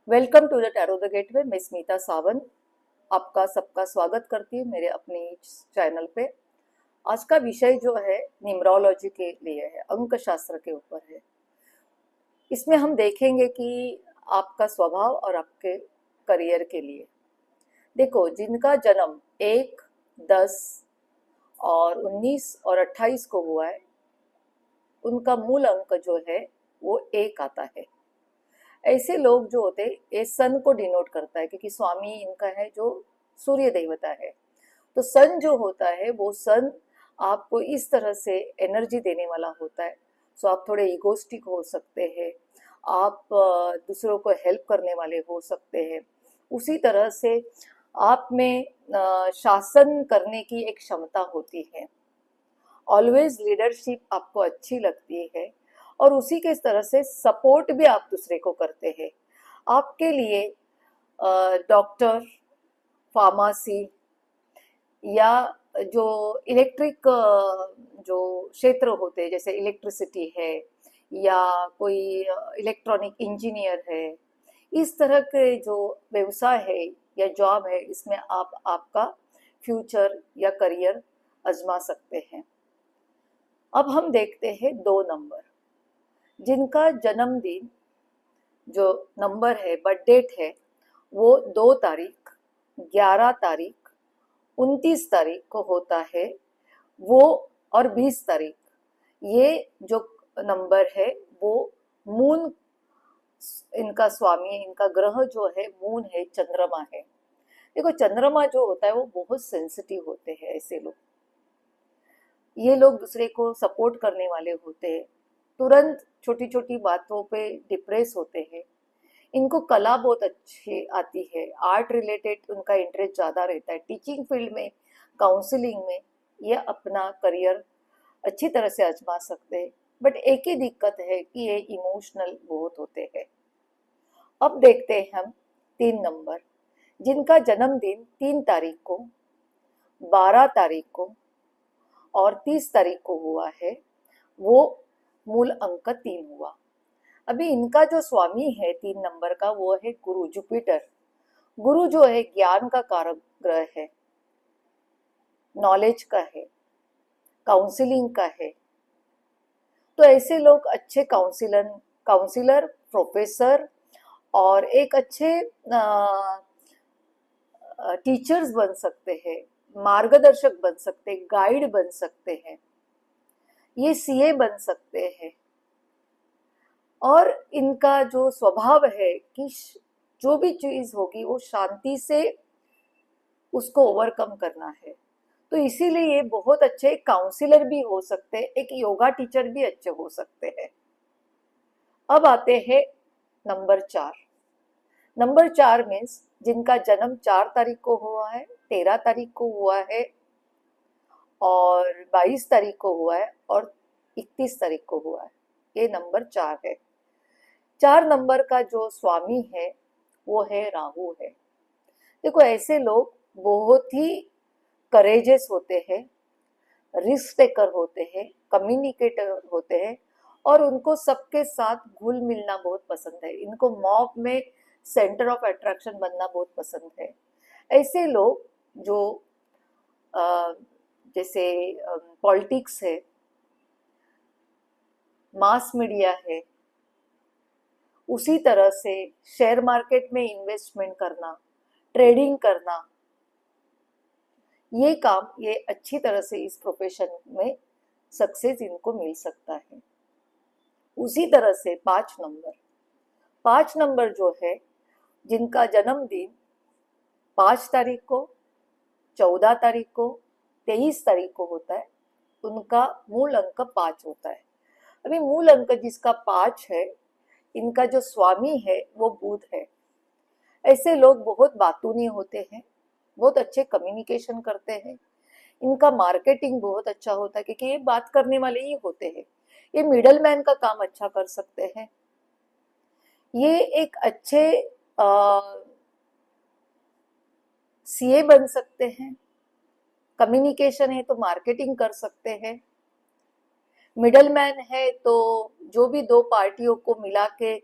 Welcome to the tarot the gateway. मैं स्मिता सावंत आपका सबका स्वागत करती हूँ मेरे अपने चैनल पे। आज का विषय जो है न्यूमरोलॉजी के लिए है, अंक शास्त्र के ऊपर है। इसमें हम देखेंगे कि आपका स्वभाव और आपके करियर के लिए। देखो, जिनका जन्म 1, 10 और 19 और 28 को हुआ है, उनका मूल अंक जो है वो 1 आता है। ऐसे लोग जो होते हैं, ये सन को डिनोट करता है क्योंकि स्वामी इनका है जो सूर्य देवता है। तो सन जो होता है वो सन आपको इस तरह से एनर्जी देने वाला होता है। सो आप थोड़े इगोस्टिक हो सकते हैं, आप दूसरों को हेल्प करने वाले हो सकते हैं। उसी तरह से आप में शासन करने की एक क्षमता होती है। ऑलवेज लीडरशिप आपको अच्छी लगती है और उसी के तरह से सपोर्ट भी आप दूसरे को करते हैं। आपके लिए डॉक्टर, फार्मेसी या जो इलेक्ट्रिक जो क्षेत्र होते हैं, जैसे इलेक्ट्रिसिटी है या कोई इलेक्ट्रॉनिक इंजीनियर है, इस तरह के जो व्यवसाय है या जॉब है, इसमें आप आपका फ्यूचर या करियर आजमा सकते हैं। अब हम देखते हैं 2 नंबर, जिनका जन्मदिन जो नंबर है, बर्थ डेट है, वो 2 तारीख, 11 तारीख, 29 तारीख को होता है वो, और 20 तारीख। ये जो नंबर है वो मून, इनका स्वामी, इनका ग्रह जो है मून है, चंद्रमा है। देखो, चंद्रमा जो होता है वो बहुत सेंसिटिव होते हैं। ऐसे लोग, ये लोग दूसरे को सपोर्ट करने वाले होते हैं, तुरंत छोटी छोटी बातों पे डिप्रेस होते हैं। इनको कला बहुत अच्छी आती है, आर्ट रिलेटेड उनका इंटरेस्ट ज़्यादा रहता है, टीचिंग फील्ड में, काउंसलिंग में ये अपना करियर अच्छी तरह से आजमा सकते हैं। बट एक ही दिक्कत है कि ये इमोशनल बहुत होते हैं। अब देखते हैं हम 3 नंबर, जिनका जन्मदिन 3 तारीख को, 12 तारीख को और 30 तारीख को हुआ है, वो मूल अंक 3 हुआ। अभी इनका जो स्वामी है 3 नंबर का, वो है गुरु, जुपिटर। गुरु जो है ज्ञान का कारक ग्रह है, नॉलेज का है, काउंसलिंग का है। तो ऐसे लोग अच्छे काउंसिलर, प्रोफेसर और एक अच्छे टीचर्स बन सकते हैं, मार्गदर्शक बन सकते हैं, गाइड बन सकते हैं, ये सीए बन सकते हैं। और इनका जो स्वभाव है कि जो भी चीज होगी वो शांति से उसको ओवरकम करना है। तो इसीलिए ये बहुत अच्छे काउंसिलर भी हो सकते हैं, एक योगा टीचर भी अच्छे हो सकते हैं। अब आते हैं नंबर 4। नंबर 4 मीन्स जिनका जन्म 4 तारीख को हुआ है, 13 तारीख को हुआ है और 22 तारीख को हुआ है और 31 तारीख को हुआ है, ये नंबर 4 है। 4 नंबर का जो स्वामी है वो है राहु है। देखो, ऐसे लोग बहुत ही करेजियस होते हैं, रिस्क टेकर होते हैं, कम्युनिकेटर होते हैं और उनको सबके साथ घुल मिलना बहुत पसंद है। इनको मॉब में सेंटर ऑफ अट्रैक्शन बनना बहुत पसंद है। ऐसे लोग जो जैसे पॉलिटिक्स है, मास मीडिया है, उसी तरह से शेयर मार्केट में इन्वेस्टमेंट करना, ट्रेडिंग करना, ये काम ये अच्छी तरह से इस प्रोफेशन में सक्सेस इनको मिल सकता है। उसी तरह से 5 नंबर जो है, जिनका जन्मदिन 5 तारीख को, 14 तारीख को, 23 तारीख को होता है, उनका मूल अंक 5 होता है। अभी मूल अंक जिसका 5 है, इनका जो स्वामी है वो बुध है। ऐसे लोग बहुत बातूनी होते हैं, बहुत अच्छे कम्युनिकेशन करते हैं, इनका मार्केटिंग बहुत अच्छा होता है क्योंकि ये बात करने वाले ही होते हैं। ये मिडल मैन का काम अच्छा कर सकते हैं। ये एक अच्छे सीए बन सकते हैं, कम्युनिकेशन है तो मार्केटिंग कर सकते हैं। मिडल मैन है तो जो भी 2 पार्टियों को मिला के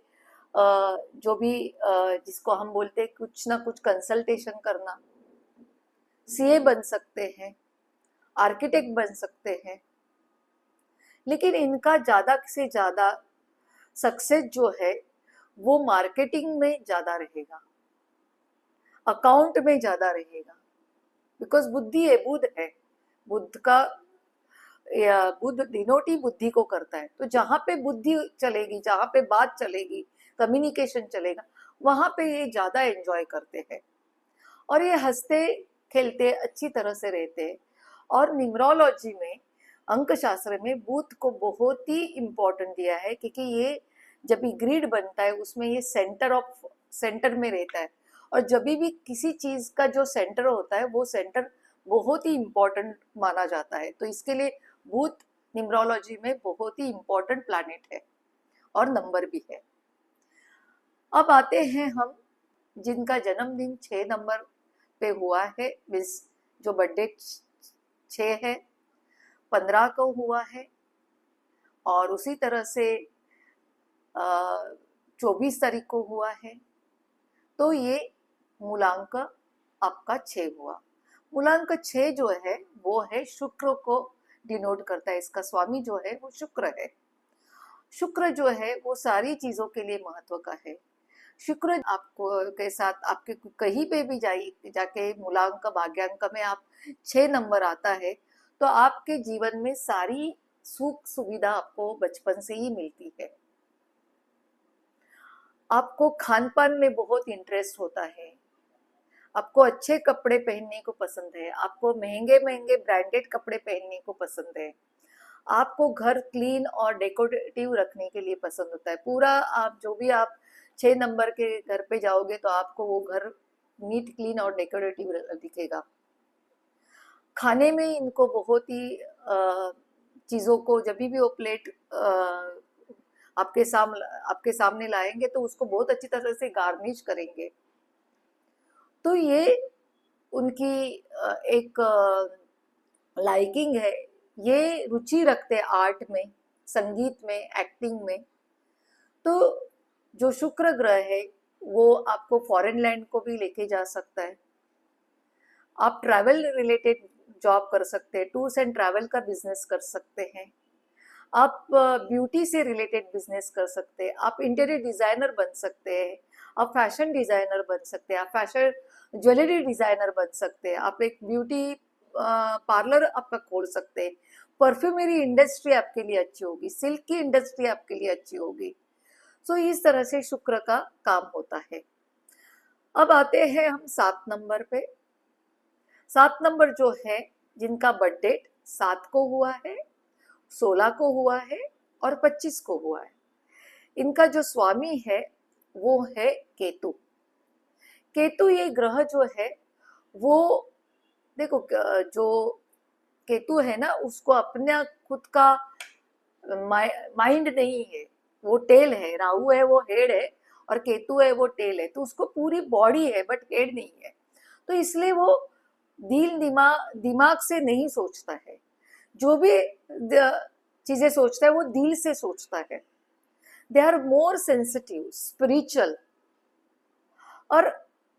जो भी जिसको हम बोलते हैं कुछ ना कुछ कंसल्टेशन करना, सीए बन सकते हैं, आर्किटेक्ट बन सकते हैं। लेकिन इनका ज्यादा से ज्यादा सक्सेस जो है वो मार्केटिंग में ज्यादा रहेगा, अकाउंट में ज्यादा रहेगा। बिकॉज बुद्धि है, बुध है, बुद्ध का बुद्ध डिनोट ही बुद्धि को करता है। तो जहां पे बुद्धि चलेगी, जहां पे बात चलेगी, कम्युनिकेशन चलेगा, वहां पे ये ज्यादा एंजॉय करते हैं और ये हंसते खेलते अच्छी तरह से रहते हैं। और न्यूमरोलॉजी में, अंक शास्त्र में बुध को बहुत ही इम्पोर्टेंट दिया है, क्योंकि ये जब भी ग्रिड बनता है उसमें ये सेंटर में रहता है। और जब भी किसी चीज का जो सेंटर होता है वो सेंटर बहुत ही इम्पोर्टेंट माना जाता है। तो इसके लिए बुध न्यूमरोलॉजी में बहुत ही इम्पोर्टेंट प्लैनेट है और नंबर भी है। अब आते हैं हम जिनका जन्मदिन 6 नंबर पे हुआ है, मीन्स जो बर्थडे 6 है, 15 को हुआ है, और उसी तरह से 24 तारीख को हुआ है। तो ये मूलांक आपका 6 हुआ। मूलांक 6 जो है वो है शुक्र को डिनोट करता है। इसका स्वामी जो है वो शुक्र है। शुक्र जो है वो सारी चीजों के लिए महत्व का है। शुक्र आपको के साथ आपके कहीं पे भी जाके मूलांक भाग्यांक में आप 6 नंबर आता है तो आपके जीवन में सारी सुख सुविधा आपको बचपन से ही मिलती है। आपको खान पान में बहुत इंटरेस्ट होता है, आपको अच्छे कपड़े पहनने को पसंद है, आपको महंगे महंगे ब्रांडेड कपड़े पहनने को पसंद है, आपको घर क्लीन और डेकोरेटिव रखने के लिए पसंद होता है। पूरा आप जो भी आप 6 नंबर के घर पे जाओगे तो आपको वो घर नीट क्लीन और डेकोरेटिव दिखेगा। खाने में इनको बहुत ही चीज़ों को जब भी वो प्लेट आपके सामने लाएंगे तो उसको बहुत अच्छी तरह से गार्निश करेंगे। तो ये उनकी एक लाइकिंग है, ये रुचि रखते हैं आर्ट में, संगीत में, एक्टिंग में। तो जो शुक्र ग्रह है वो आपको फॉरेन लैंड को भी लेके जा सकता है। आप ट्रैवल रिलेटेड जॉब कर सकते हैं, टूर्स एंड ट्रैवल का बिजनेस कर सकते हैं, आप ब्यूटी से रिलेटेड बिजनेस कर सकते हैं, आप इंटीरियर डिजाइनर बन सकते हैं, आप फैशन डिजाइनर बन सकते हैं, आप फैशन ज्वेलरी डिजाइनर बन सकते हैं, आप एक ब्यूटी पार्लर आपका खोल सकते हैं, परफ्यूमरी इंडस्ट्री आपके लिए अच्छी होगी, सिल्क की इंडस्ट्री आपके लिए अच्छी होगी। सो इस तरह से शुक्र का काम होता है। अब आते हैं हम 7 नंबर पे। 7 नंबर जो है जिनका बर्थ डेट 7 को हुआ है, 16 को हुआ है और 25 को हुआ है, इनका जो स्वामी है वो है केतु। केतु ये ग्रह जो है वो, देखो जो केतु है ना उसको अपना खुद का माइंड नहीं है, वो टेल है। राहु है वो हेड है और केतु है वो टेल है। तो उसको पूरी बॉडी है बट हेड नहीं है। तो इसलिए वो दिमाग से नहीं सोचता है, जो भी चीजें सोचता है वो दिल से सोचता है। They are more sensitive, spiritual, और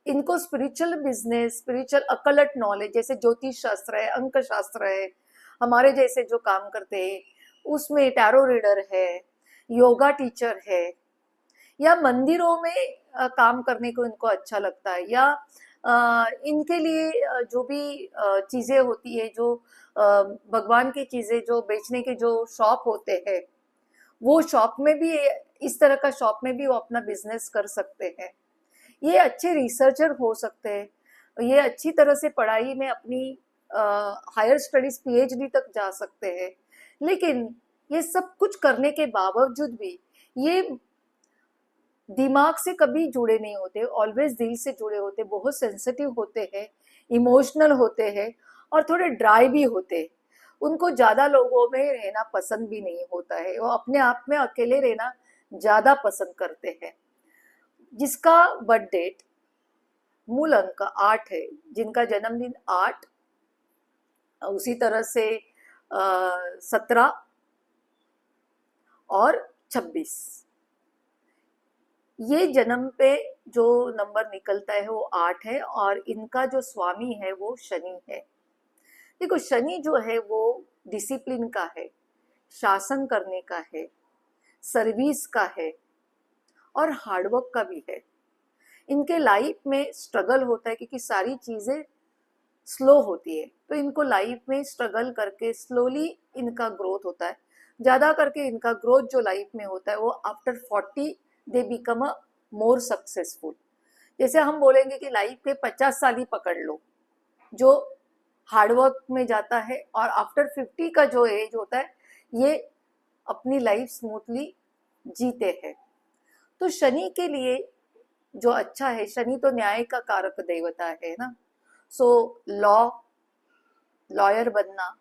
इनको spiritual business, spiritual occult knowledge, जैसे ज्योतिष शास्त्र है, अंक शास्त्र है, हमारे जैसे जो काम करते हैं उसमें टैरो रीडर है, योगा टीचर है, या मंदिरों में काम करने को इनको अच्छा लगता है, या इनके लिए जो भी चीजें होती है, जो भगवान की चीजें जो बेचने के जो शॉप होते हैं, वो शॉप में भी, इस तरह का शॉप में भी वो अपना बिजनेस कर सकते हैं। ये अच्छे रिसर्चर हो सकते हैं, ये अच्छी तरह से पढ़ाई में अपनी हायर स्टडीज पीएचडी तक जा सकते हैं। लेकिन ये सब कुछ करने के बावजूद भी ये दिमाग से कभी जुड़े नहीं होते, ऑलवेज दिल से जुड़े होते, बहुत सेंसिटिव होते हैं, इमोशनल होते हैं और थोड़े ड्राई भी होते हैं। उनको ज्यादा लोगों में रहना पसंद भी नहीं होता है, वो अपने आप में अकेले रहना ज्यादा पसंद करते हैं। जिसका बर्थ डेट मूल अंक 8 है, जिनका जन्मदिन 8, उसी तरह से 17 और 26, ये जन्म पे जो नंबर निकलता है वो 8 है और इनका जो स्वामी है वो शनि है। देखो शनि जो है वो डिसिप्लिन का है, शासन करने का है, सर्विस का है और हार्डवर्क का भी है। इनके लाइफ में स्ट्रगल होता है क्योंकि सारी चीजें स्लो होती है, तो इनको लाइफ में स्ट्रगल करके स्लोली इनका ग्रोथ होता है। ज्यादा करके इनका ग्रोथ जो लाइफ में होता है वो after 40 they become a more successful. जैसे हम बोलेंगे कि लाइफ के 50 साल ही पकड़ लो जो हार्डवर्क में जाता है, और आफ्टर 50 का जो एज होता है ये अपनी लाइफ स्मूथली जीते हैं। तो शनि के लिए जो अच्छा है, शनि तो न्याय का कारक देवता है ना, सो लॉयर बनना,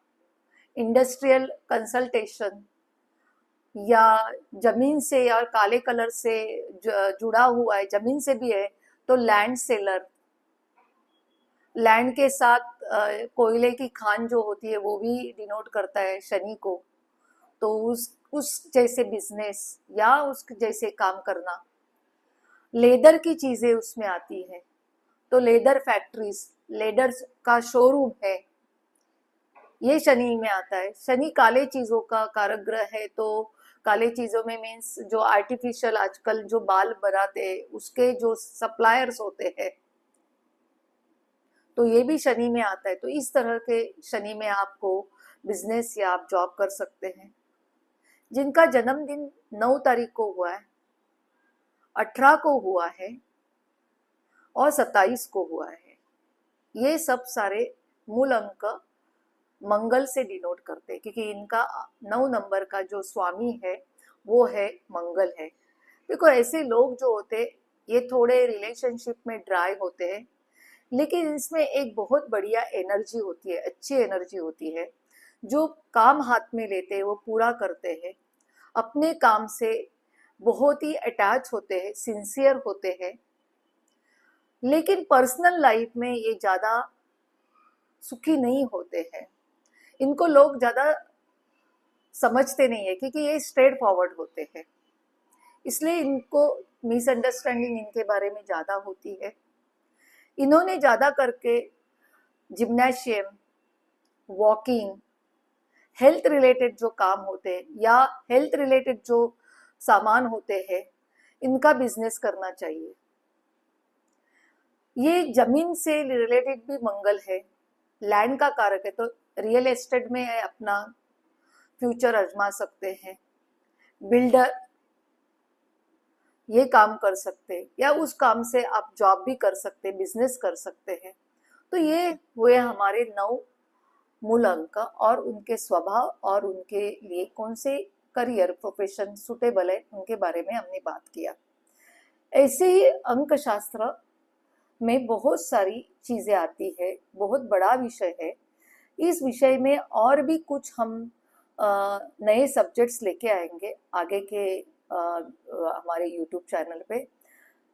इंडस्ट्रियल कंसल्टेशन, या जमीन से या काले कलर से जुड़ा हुआ है, जमीन से भी है तो लैंड सेलर, लैंड के साथ कोयले की खान जो होती है वो भी डिनोट करता है शनि को। तो उस जैसे बिजनेस या उस जैसे काम करना, लेदर की चीजें उसमें आती है तो लेदर फैक्ट्रीज, लेदर का शोरूम है, ये शनि में आता है। शनि काले चीजों का कारक ग्रह है, तो काले चीजों में मीन्स जो आर्टिफिशियल आजकल जो बाल बनाते हैं उसके जो सप्लायर्स होते हैं, तो ये भी शनि में आता है। तो इस तरह के शनि में आपको बिजनेस या आप जॉब कर सकते हैं। जिनका जन्मदिन 9 तारीख को हुआ है, 18 को हुआ है और 27 को हुआ है, ये सब सारे मूल अंक मंगल से डिनोट करते हैं क्योंकि इनका 9 नंबर का जो स्वामी है वो है मंगल है। देखो ऐसे लोग जो होते ये थोड़े रिलेशनशिप में ड्राई होते हैं, लेकिन इसमें एक बहुत बढ़िया एनर्जी होती है, अच्छी एनर्जी होती है। जो काम हाथ में लेते हैं वो पूरा करते हैं, अपने काम से बहुत ही अटैच होते हैं, सिंसियर होते हैं, लेकिन पर्सनल लाइफ में ये ज्यादा सुखी नहीं होते हैं। इनको लोग ज्यादा समझते नहीं है क्योंकि ये स्ट्रेट फॉरवर्ड होते हैं, इसलिए इनको मिसअंडरस्टैंडिंग इनके बारे में ज्यादा होती है। इन्होंने ज्यादा करके जिम्नाशियम, वॉकिंग, हेल्थ रिलेटेड जो काम होते हैं या हेल्थ रिलेटेड जो सामान होते हैं इनका बिजनेस करना चाहिए। ये जमीन से रिलेटेड भी मंगल है, लैंड का कारक है, तो रियल एस्टेट में अपना फ्यूचर आजमा सकते हैं। बिल्डर ये काम कर सकते हैं या उस काम से आप जॉब भी कर सकते हैं, बिजनेस कर सकते हैं। तो ये हुए हमारे 9 मूल अंक और उनके स्वभाव और उनके लिए कौन से करियर प्रोफेशन सुटेबल है उनके बारे में हमने बात किया। ऐसे ही अंक शास्त्र में बहुत सारी चीजें आती है, बहुत बड़ा विषय है। इस विषय में और भी कुछ हम नए सब्जेक्ट्स लेके आएंगे आगे के हमारे यूट्यूब चैनल पे।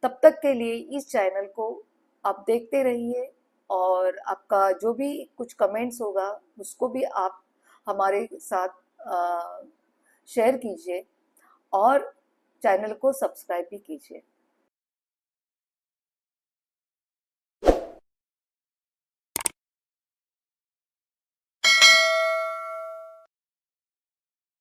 तब तक के लिए इस चैनल को आप देखते रहिए और आपका जो भी कुछ कमेंट्स होगा उसको भी आप हमारे साथ शेयर कीजिए और चैनल को सब्सक्राइब भी कीजिए।